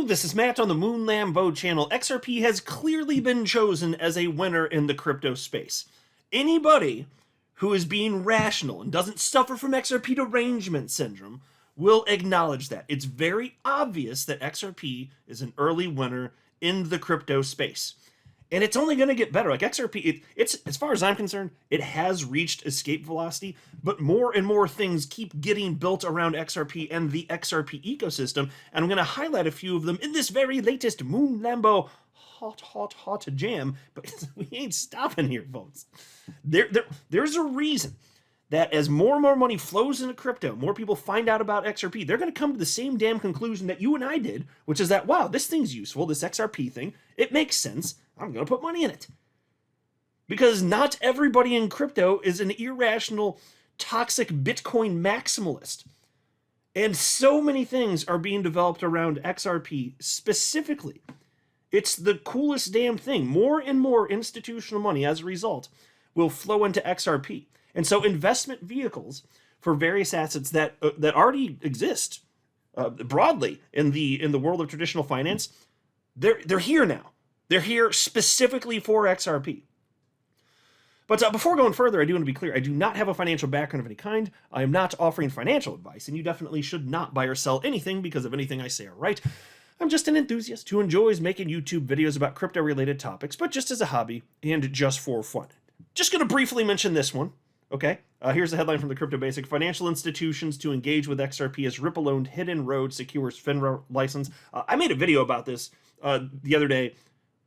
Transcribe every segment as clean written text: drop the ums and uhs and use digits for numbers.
Hello, this is Matt on the Moon Lambo channel. XRP has clearly been chosen as a winner in the crypto space. Anybody who is being rational and doesn't suffer from XRP derangement syndrome will acknowledge that. It's very obvious that XRP is an early winner in the crypto space. And it's only going to get better. Like XRP, it's as far as I'm concerned, it has reached escape velocity, but more and more things keep getting built around XRP and the XRP ecosystem. And I'm going to highlight a few of them in this very latest Moon Lambo hot jam. But we ain't stopping here, folks. There's a reason that as more and more money flows into crypto, more people find out about XRP, they're going to come to the same damn conclusion that you and I did, which is that, wow, this thing's useful, this XRP thing, it makes sense, I'm going to put money in it. Because not everybody in crypto is an irrational, toxic Bitcoin maximalist. And so many things are being developed around XRP specifically. It's the coolest damn thing. More and more institutional money, as a result, will flow into XRP. And so investment vehicles for various assets that already exist broadly in the world of traditional finance, they're here now. They're here specifically for XRP. But before going further, I do want to be clear. I do not have a financial background of any kind. I am not offering financial advice, and you definitely should not buy or sell anything because of anything I say or write. I'm just an enthusiast who enjoys making YouTube videos about crypto-related topics, but just as a hobby and just for fun. Just going to briefly mention this one. Okay, here's the headline from the Crypto Basic. Financial institutions to engage with XRP as Ripple-owned Hidden Road secures FINRA license. I made a video about this the other day,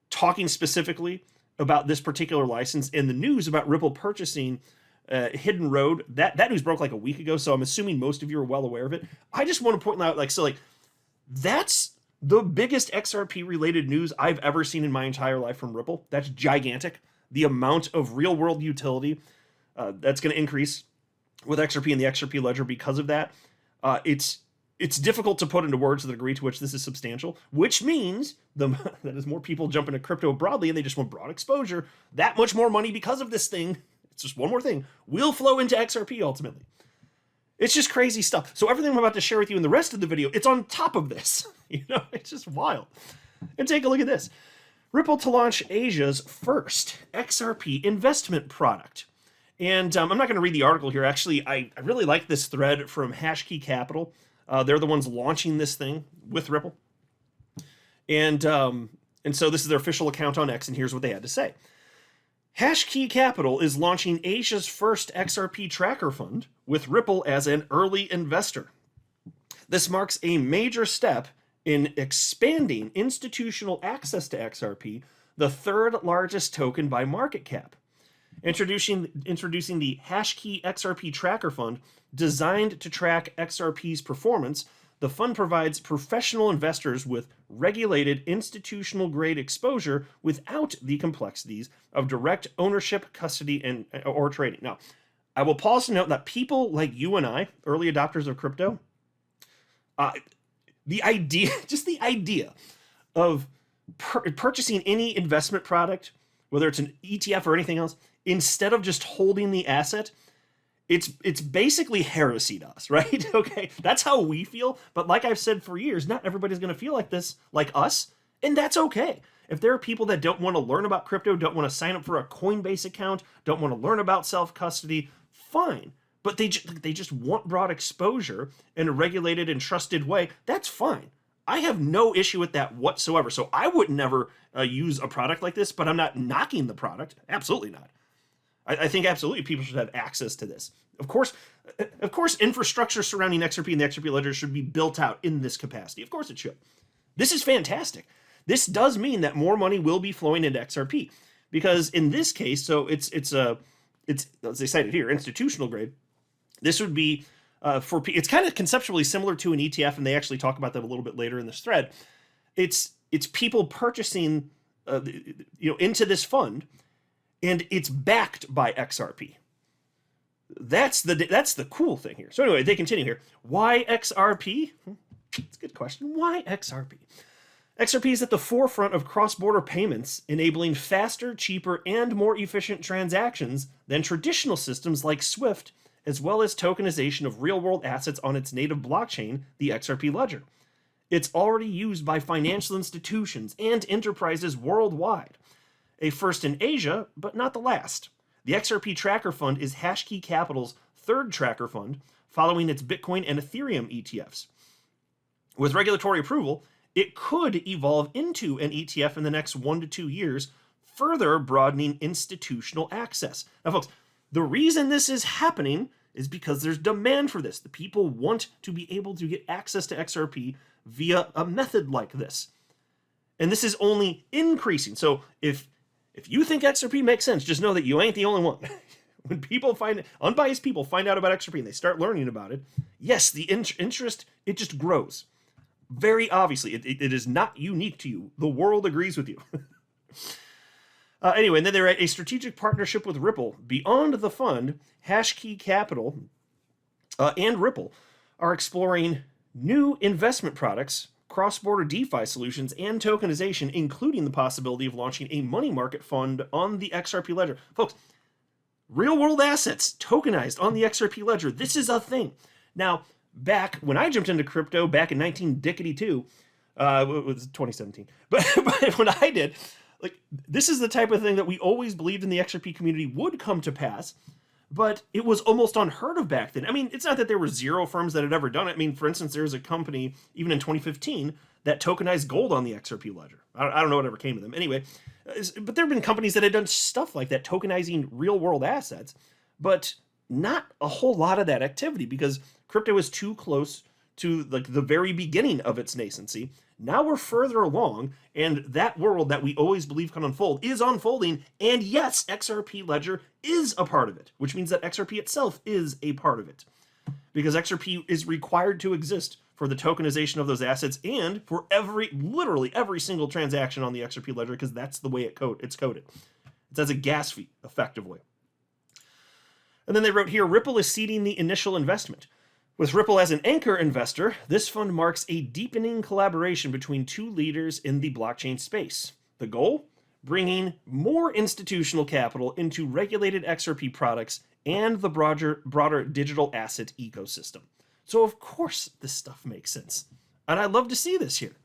talking specifically about this particular license and the news about Ripple purchasing Hidden Road. That news broke like a week ago, so I'm assuming most of you are well aware of it. I just want to point out, that's the biggest XRP-related news I've ever seen in my entire life from Ripple. That's gigantic. The amount of real-world utility that's going to increase with XRP and the XRP ledger because of that. It's difficult to put into words the degree to which this is substantial, which means that as more people jump into crypto broadly and they just want broad exposure, that much more money because of this thing, it's just one more thing, will flow into XRP ultimately. It's just crazy stuff. So everything I'm about to share with you in the rest of the video, it's on top of this. It's just wild. And take a look at this. Ripple to launch Asia's first XRP investment product. And I'm not going to read the article here. Actually, I really like this thread from Hashkey Capital. They're the ones launching this thing with Ripple. And so this is their official account on X, and here's what they had to say. Hashkey Capital is launching Asia's first XRP tracker fund with Ripple as an early investor. This marks a major step in expanding institutional access to XRP, the third largest token by market cap. Introducing the Hashkey XRP Tracker Fund, designed to track XRP's performance, the fund provides professional investors with regulated institutional-grade exposure without the complexities of direct ownership, custody, or trading. Now, I will pause to note that people like you and I, early adopters of crypto, the idea of purchasing any investment product, whether it's an ETF or anything else, instead of just holding the asset, it's basically heresy to us, right? Okay, that's how we feel. But like I've said for years, not everybody's going to feel like this, like us, and that's okay. If there are people that don't want to learn about crypto, don't want to sign up for a Coinbase account, don't want to learn about self-custody, fine. But they just want broad exposure in a regulated and trusted way, that's fine. I have no issue with that whatsoever. So I would never use a product like this, but I'm not knocking the product. Absolutely not. I think absolutely people should have access to this. Of course, infrastructure surrounding XRP and the XRP ledger should be built out in this capacity. Of course it should. This is fantastic. This does mean that more money will be flowing into XRP, because in this case, so it's as they cited here, institutional grade. This would be it's kind of conceptually similar to an ETF, and they actually talk about that a little bit later in this thread. It's people purchasing into this fund, and it's backed by XRP. That's the cool thing here. So anyway, they continue here. Why XRP? It's a good question. Why XRP? XRP is at the forefront of cross-border payments, enabling faster, cheaper, and more efficient transactions than traditional systems like SWIFT, as well as tokenization of real-world assets on its native blockchain, the XRP ledger. It's already used by financial institutions and enterprises worldwide. A first in Asia, but not the last. The XRP Tracker Fund is Hashkey Capital's third tracker fund, following its Bitcoin and Ethereum ETFs. With regulatory approval, it could evolve into an ETF in the next 1 to 2 years, further broadening institutional access. Now, folks, the reason this is happening is because there's demand for this. The people want to be able to get access to XRP via a method like this. And this is only increasing. So if you think XRP makes sense, just know that you ain't the only one. When unbiased people find out about XRP and they start learning about it, yes, the interest, it just grows. Very obviously, it is not unique to you. The world agrees with you. Anyway, and then they're at a strategic partnership with Ripple. Beyond the fund, Hashkey Capital and Ripple are exploring new investment products, cross-border DeFi solutions, and tokenization, including the possibility of launching a money market fund on the XRP ledger. Folks, real-world assets tokenized on the XRP ledger. This is a thing. Now, back when I jumped into crypto back in 1992, it was 2017, but when I did, like, this is the type of thing that we always believed in the XRP community would come to pass, but it was almost unheard of back then. I mean, it's not that there were zero firms that had ever done it. I mean, for instance, there's a company, even in 2015, that tokenized gold on the XRP ledger. I don't know what ever came to them. Anyway, but there have been companies that had done stuff like that, tokenizing real-world assets, but not a whole lot of that activity because crypto is too close to like the very beginning of its nascency. Now we're further along, and that world that we always believe can unfold is unfolding, and yes, XRP Ledger is a part of it, which means that XRP itself is a part of it. Because XRP is required to exist for the tokenization of those assets and for literally every single transaction on the XRP Ledger, because that's the way it's coded. It's as a gas fee, effectively. And then they wrote here, Ripple is seeding the initial investment. With Ripple as an anchor investor, this fund marks a deepening collaboration between two leaders in the blockchain space. The goal? Bringing more institutional capital into regulated XRP products and the broader digital asset ecosystem. So of course this stuff makes sense. And I'd love to see this here.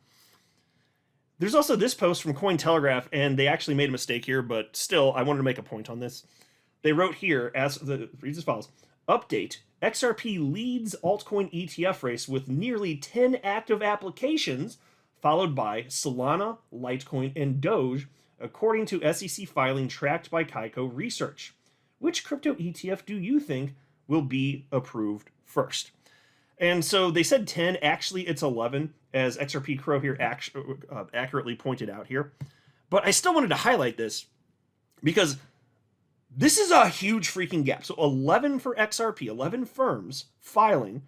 There's also this post from Cointelegraph, and they actually made a mistake here, but still, I wanted to make a point on this. They wrote here, reads as follows, update, XRP leads altcoin ETF race with nearly 10 active applications, followed by Solana, Litecoin, and Doge, according to SEC filing tracked by Kaiko Research. Which crypto ETF do you think will be approved first? And so they said 10, actually it's 11, as XRP Crow here accurately pointed out here. But I still wanted to highlight this because this is a huge freaking gap. So 11 for XRP, 11 firms filing.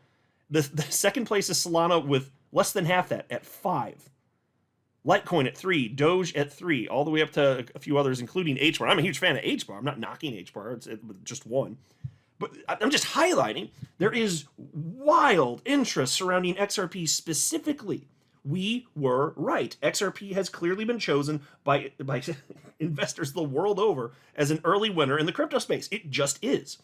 The second place is Solana with less than half that at 5. Litecoin at 3, Doge at 3, all the way up to a few others, including HBAR. I'm a huge fan of HBAR. I'm not knocking HBAR. It's just one. But I'm just highlighting there is wild interest surrounding XRP specifically. We were right. XRP has clearly been chosen by investors the world over as an early winner in the crypto space. It just is.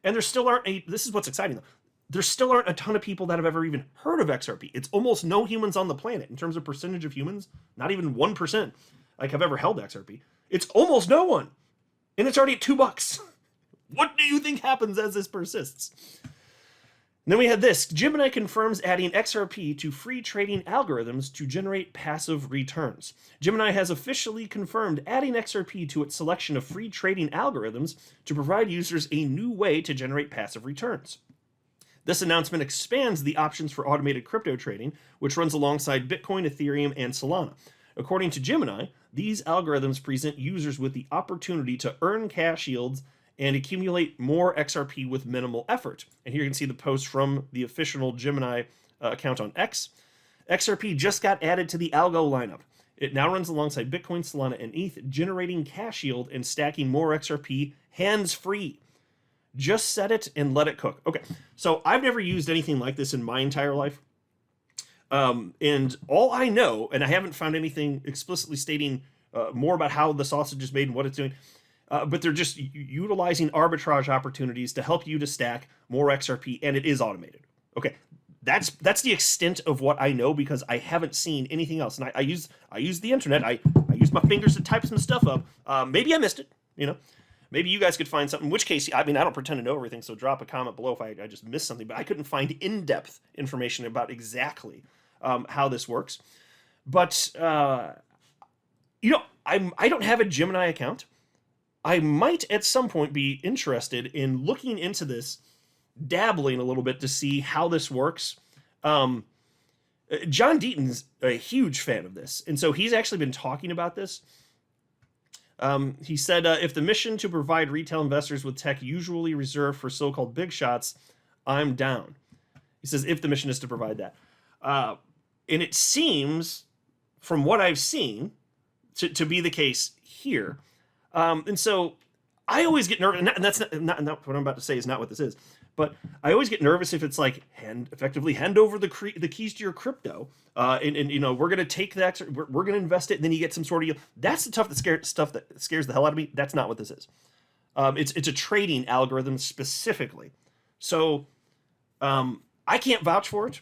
And there still aren't this is what's exciting though. There still aren't a ton of people that have ever even heard of XRP. It's almost no humans on the planet in terms of percentage of humans. Not even 1% like have ever held XRP. It's almost no one. And it's already at $2. What do you think happens as this persists? And then we had this. Gemini confirms adding XRP to free trading algorithms to generate passive returns. Gemini has officially confirmed adding XRP to its selection of free trading algorithms to provide users a new way to generate passive returns. This announcement expands the options for automated crypto trading, which runs alongside Bitcoin, Ethereum, and Solana. According to Gemini, these algorithms present users with the opportunity to earn cash yields and accumulate more XRP with minimal effort. And here you can see the post from the official Gemini account on X. XRP just got added to the algo lineup. It now runs alongside Bitcoin, Solana, and ETH, generating cash yield and stacking more XRP hands-free. Just set it and let it cook. Okay, so I've never used anything like this in my entire life. And all I know, and I haven't found anything explicitly stating more about how the sausage is made and what it's doing, but they're just utilizing arbitrage opportunities to help you to stack more XRP, and it is automated. Okay, that's the extent of what I know, because I haven't seen anything else. And I use the internet. I use my fingers to type some stuff up. Maybe I missed it. Maybe you guys could find something. In which case, I mean, I don't pretend to know everything, so drop a comment below if I just missed something. But I couldn't find in-depth information about exactly how this works. But I don't have a Gemini account. I might at some point be interested in looking into this, dabbling a little bit to see how this works. John Deaton's a huge fan of this, and so he's actually been talking about this. He said, if the mission to provide retail investors with tech usually reserved for so-called big shots, I'm down. He says, if the mission is to provide that. And it seems, from what I've seen, to be the case here. And so I always get nervous, and that's not what I'm about to say is not what this is, but I always get nervous if it's like effectively hand over the keys to your crypto, and we're gonna take that, we're gonna invest it, and then you get some sort of that's the stuff that scares the hell out of me. That's not what this is. It's a trading algorithm specifically. So I can't vouch for it,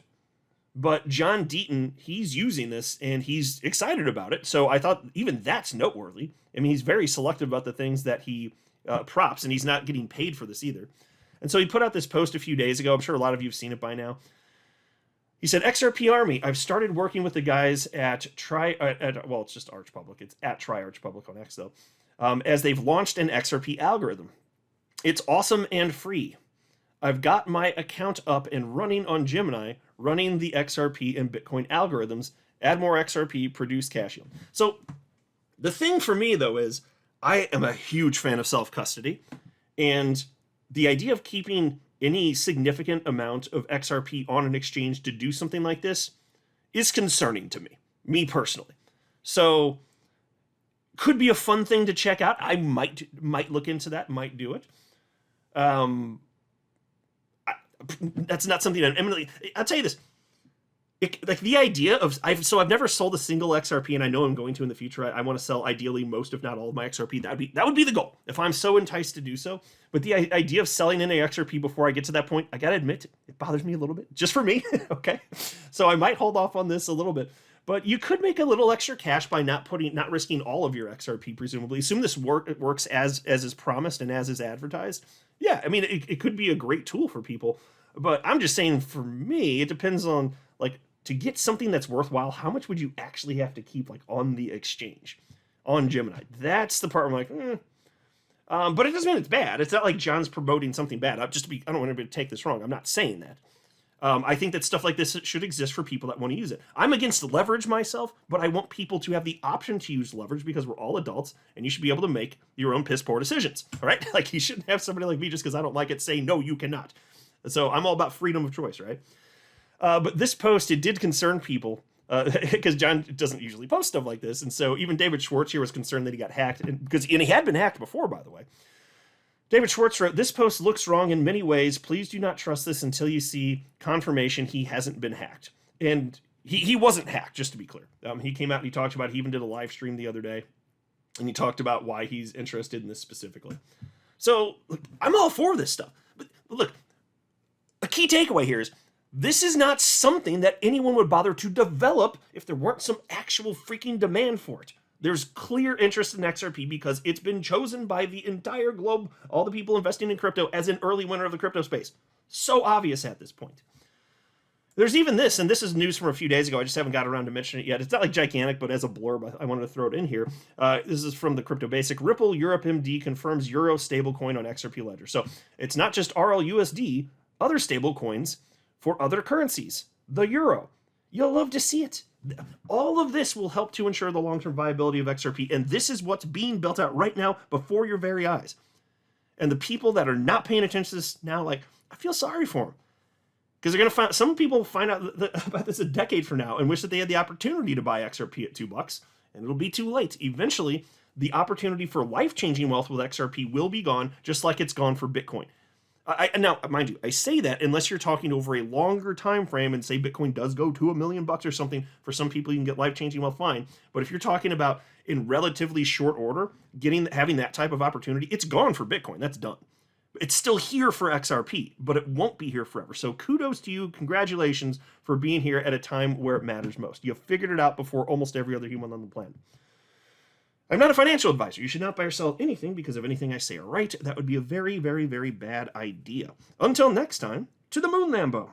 but John Deaton, he's using this and he's excited about it. So I thought even that's noteworthy. I mean, he's very selective about the things that he props, and he's not getting paid for this either. And so he put out this post a few days ago. I'm sure a lot of you have seen it by now. He said, XRP Army, I've started working with the guys at it's just Arch Public. It's at Try Arch Public on X, though, as they've launched an XRP algorithm. It's awesome and free. I've got my account up and running on Gemini, running the XRP and Bitcoin algorithms, add more XRP, produce cash yield. So the thing for me, though, is I am a huge fan of self-custody, and the idea of keeping any significant amount of XRP on an exchange to do something like this is concerning to me personally. So could be a fun thing to check out. I might look into that, might do it. That's not something I'm eminently. I'll tell you this. Like the idea of I've never sold a single XRP, and I know I'm going to in the future. I want to sell ideally most, if not all, of my XRP. That would be the goal if I'm so enticed to do so. But the idea of selling any XRP before I get to that point, I gotta admit, it bothers me a little bit, just for me. Okay, so I might hold off on this a little bit. But you could make a little extra cash by not risking all of your XRP, presumably. Assume this works as is promised and as is advertised. Yeah, I mean, it could be a great tool for people. But I'm just saying, for me, it depends on, like, to get something that's worthwhile, how much would you actually have to keep, like, on the exchange, on Gemini? That's the part where I'm like, but it doesn't mean it's bad. It's not like John's promoting something bad. I don't want anybody to take this wrong. I'm not saying that. I think that stuff like this should exist for people that want to use it. I'm against leverage myself, but I want people to have the option to use leverage, because we're all adults, and you should be able to make your own piss poor decisions, all right? Like, you shouldn't have somebody like me, just because I don't like it, say, no, you cannot. So I'm all about freedom of choice, right? But this post, it did concern people, because John doesn't usually post stuff like this. And so even David Schwartz here was concerned that he got hacked, and he had been hacked before, by the way. David Schwartz wrote, this post looks wrong in many ways. Please do not trust this until you see confirmation he hasn't been hacked. And he wasn't hacked, just to be clear. He came out and he talked about it. He even did a live stream the other day, and he talked about why he's interested in this specifically. So look, I'm all for this stuff. But look, a key takeaway here is this is not something that anyone would bother to develop if there weren't some actual freaking demand for it. There's clear interest in XRP because it's been chosen by the entire globe, all the people investing in crypto, as an early winner of the crypto space. So obvious at this point. There's even this, and this is news from a few days ago. I just haven't got around to mention it yet. It's not like gigantic, but as a blurb, I wanted to throw it in here. This is from the Crypto Basic. Ripple Europe MD confirms Euro stablecoin on XRP Ledger. So it's not just RLUSD, other stablecoins for other currencies. The Euro. You'll love to see it. All of this will help to ensure the long-term viability of XRP, and this is what's being built out right now before your very eyes. And the people that are not paying attention to this now, like, I feel sorry for them. Because they're going to some people find out about this a decade from now and wish that they had the opportunity to buy XRP at $2, and it'll be too late. Eventually, the opportunity for life-changing wealth with XRP will be gone, just like it's gone for Bitcoin. Now, mind you, I say that unless you're talking over a longer time frame and say Bitcoin does go to $1 million or something. For some people, you can get life-changing wealth, fine. But if you're talking about in relatively short order, having that type of opportunity, it's gone for Bitcoin. That's done. It's still here for XRP, but it won't be here forever. So kudos to you. Congratulations for being here at a time where it matters most. You figured it out before almost every other human on the planet. I'm not a financial advisor. You should not buy or sell anything because if anything I say are right, that would be a very, very, very bad idea. Until next time, to the moon, Lambo.